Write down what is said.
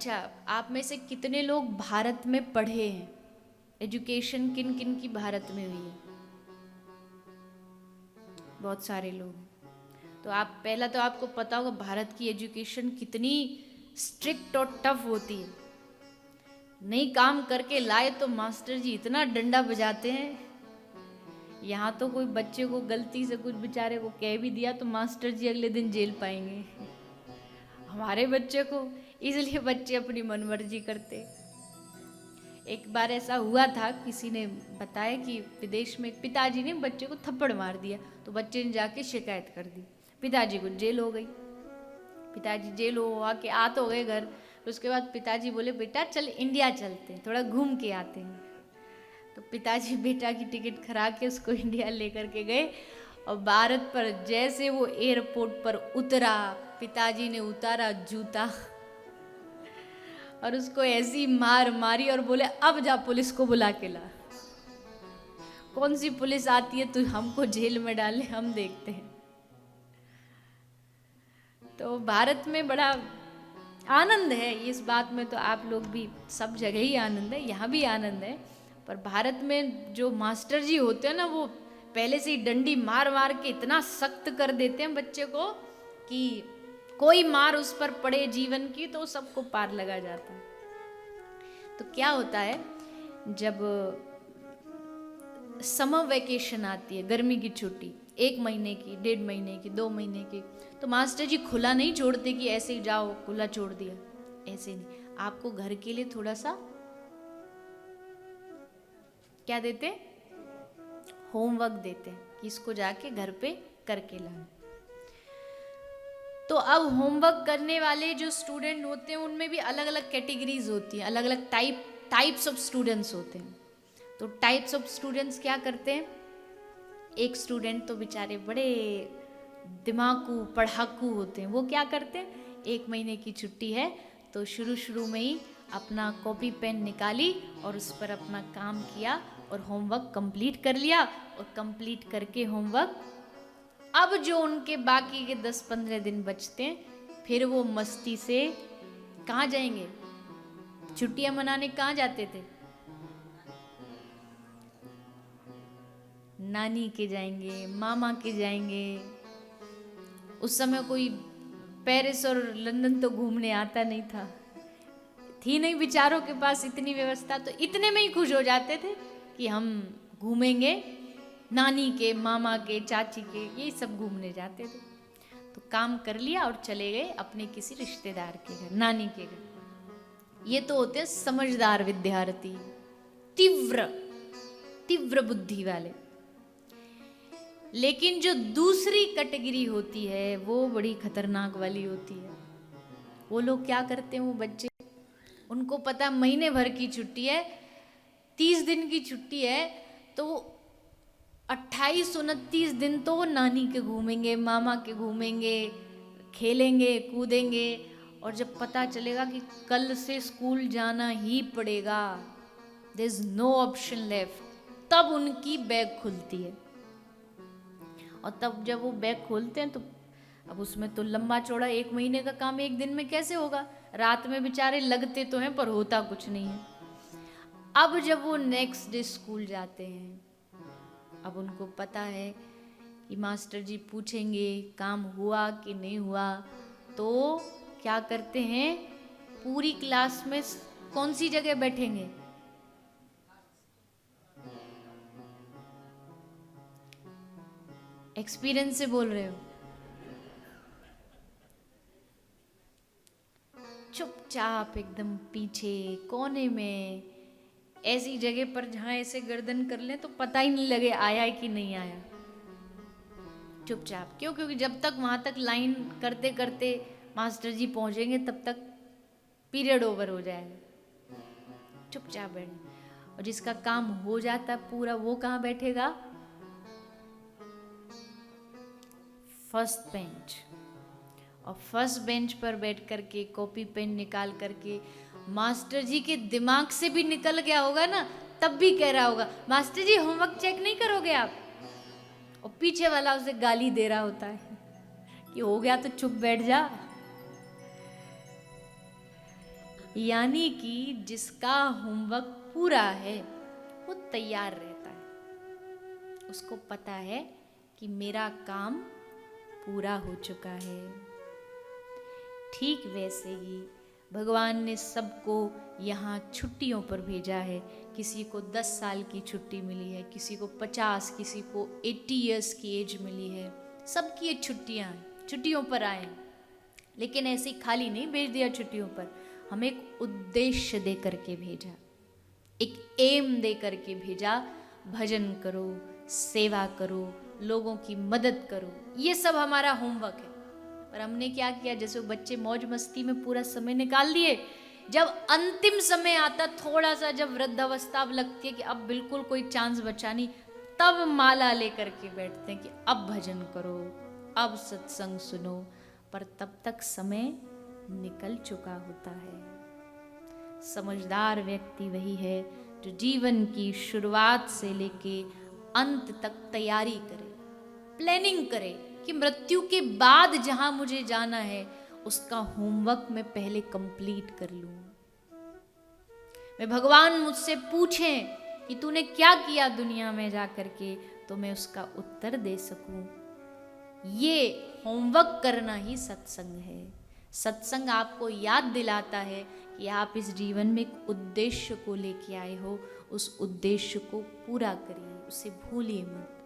अच्छा, आप में से कितने लोग भारत में पढ़े हैं? एजुकेशन किन किन की भारत में हुई है? बहुत सारे लोग हैं। तो आप पहला तो आपको पता होगा भारत की एजुकेशन कितनी स्ट्रिक्ट और टफ होती है। नहीं काम करके लाए तो मास्टर जी इतना डंडा बजाते हैं। यहाँ तो कोई बच्चे को गलती से कुछ बेचारे को कह भी दिया तो मास्टर जी अगले दिन जेल पाएंगे। हमारे बच्चे को, इसलिए बच्चे अपनी मनमर्जी करते। एक बार ऐसा हुआ था, किसी ने बताया कि विदेश में एक पिताजी ने बच्चे को थप्पड़ मार दिया, तो बच्चे ने जाके शिकायत कर दी, पिताजी को जेल हो गई। पिताजी जेल हो आके आ तो गए घर। उसके बाद पिताजी बोले बेटा चल इंडिया चलते हैं, थोड़ा घूम के आते हैं। तो पिताजी बेटा की टिकट करा के उसको इंडिया लेकर के गए। और भारत पर जैसे वो एयरपोर्ट पर उतरा, पिताजी ने उतारा जूता और उसको ऐसी मार मारी और बोले अब जा पुलिस को बुला के ला। कौन सी पुलिस आती है तो हमको जेल में डाले, हम देखते हैं। तो भारत में बड़ा आनंद है इस बात में, तो आप लोग भी, सब जगह ही आनंद है, यहाँ भी आनंद है। पर भारत में जो मास्टर जी होते हैं ना, वो पहले से ही डंडी मार मार के इतना सख्त कर देते हैं बच्चे को कि कोई मार उस पर पड़े जीवन की तो सबको पार लगा जाता है। तो क्या होता है, जब समर वैकेशन आती है, गर्मी की छुट्टी, 1 महीने की, 1.5 महीने की, 2 महीने की, तो मास्टर जी खुला नहीं छोड़ते कि ऐसे ही जाओ खुला छोड़ दिया, ऐसे नहीं। आपको घर के लिए थोड़ा सा क्या देते, होमवर्क देते हैं कि इसको जाके घर पे करके लाना। तो अब होमवर्क करने वाले जो स्टूडेंट होते हैं उनमें भी अलग अलग कैटेगरीज होती हैं, अलग अलग टाइप्स ऑफ स्टूडेंट्स होते हैं। तो टाइप्स ऑफ स्टूडेंट्स क्या करते हैं, एक स्टूडेंट तो बेचारे बड़े दिमागू पढ़ाकू होते हैं। वो क्या करते हैं, 1 महीने की छुट्टी है तो शुरू शुरू में ही अपना कॉपी पेन निकाली और उस पर अपना काम किया और होमवर्क कंप्लीट कर लिया। और कंप्लीट करके होमवर्क, अब जो उनके बाकी के 10-15 दिन बचते हैं, फिर वो मस्ती से कहाँ जाएंगे, छुट्टियां मनाने कहाँ जाते थे, नानी के जाएंगे, मामा के जाएंगे। उस समय कोई पेरिस और लंदन तो घूमने आता नहीं था, थी नहीं बेचारों के पास इतनी व्यवस्था, तो इतने में ही खुश हो जाते थे कि हम घूमेंगे, नानी के, मामा के, चाची के, ये सब घूमने जाते थे। तो काम कर लिया और चले गए अपने किसी रिश्तेदार के घर, नानी के घर। ये तो होते हैं समझदार विद्यार्थी, तीव्र तीव्र बुद्धि वाले। लेकिन जो दूसरी कैटेगरी होती है वो बड़ी खतरनाक वाली होती है। वो लोग क्या करते हैं, वो बच्चे, उनको पता महीने भर की छुट्टी है, 30 दिन की छुट्टी है, तो 28-29 दिन तो वो नानी के घूमेंगे, मामा के घूमेंगे, खेलेंगे कूदेंगे। और जब पता चलेगा कि कल से स्कूल जाना ही पड़ेगा, there is no option left, तब उनकी बैग खुलती है। और तब जब वो बैग खोलते हैं तो अब उसमें तो लंबा चौड़ा 1 महीने का काम 1 दिन में कैसे होगा, रात में बेचारे लगते तो हैं पर होता कुछ नहीं है। अब जब वो नेक्स्ट डे स्कूल जाते हैं, अब उनको पता है कि मास्टर जी पूछेंगे काम हुआ कि नहीं हुआ, तो क्या करते हैं, पूरी क्लास में कौन सी जगह बैठेंगे, एक्सपीरियंस से बोल रहे हो, चुपचाप एकदम पीछे कोने में, ऐसी जगह पर जहां ऐसे गर्दन कर लें तो पता ही नहीं लगे आया है कि नहीं आया, चुपचाप। क्यों, क्योंकि जब तक वहां तक लाइन करते करते मास्टर जी पहुंचेंगे तब तक पीरियड ओवर हो जाएगा, चुपचाप बैठे। और जिसका काम हो जाता है पूरा, वो कहाँ बैठेगा, फर्स्ट बेंच। और फर्स्ट बेंच पर बैठ करके कॉपी पेन निकाल करके, मास्टर जी के दिमाग से भी निकल गया होगा ना, तब भी कह रहा होगा मास्टर जी होमवर्क चेक नहीं करोगे आप, और पीछे वाला उसे गाली दे रहा होता है कि हो गया तो चुप बैठ जा। यानी कि जिसका होमवर्क पूरा है वो तैयार रहता है, उसको पता है कि मेरा काम पूरा हो चुका है। ठीक वैसे ही भगवान ने सबको यहाँ छुट्टियों पर भेजा है। किसी को 10 साल की छुट्टी मिली है, किसी को 50, किसी को 80 इयर्स की एज मिली है। सबकी ये छुट्टियाँ छुट्टियों पर आए, लेकिन ऐसे ही खाली नहीं भेज दिया छुट्टियों पर। हमें एक उद्देश्य दे करके भेजा, एक एम दे करके भेजा। भजन करो, सेवा करो, लोगों की मदद करो, ये सब हमारा होमवर्क है। पर हमने क्या किया, जैसे वो बच्चे मौज मस्ती में पूरा समय निकाल दिए, जब अंतिम समय आता, थोड़ा सा जब वृद्धावस्था अब लगती है कि अब बिल्कुल कोई चांस बचा नहीं, तब माला लेकर के बैठते हैं कि अब भजन करो, अब सत्संग सुनो। पर तब तक समय निकल चुका होता है। समझदार व्यक्ति वही है जो जीवन की शुरुआत से लेके अंत तक तैयारी करे, प्लानिंग करे कि मृत्यु के बाद जहां मुझे जाना है उसका होमवर्क मैं पहले कंप्लीट कर लूं। मैं भगवान मुझसे पूछें कि तूने क्या किया दुनिया में जा करके, तो मैं उसका उत्तर दे सकूं। ये होमवर्क करना ही सत्संग है। सत्संग आपको याद दिलाता है कि आप इस जीवन में एक उद्देश्य को लेके आए हो, उस उद्देश्य को पूरा करिए, उसे भूलिए मत।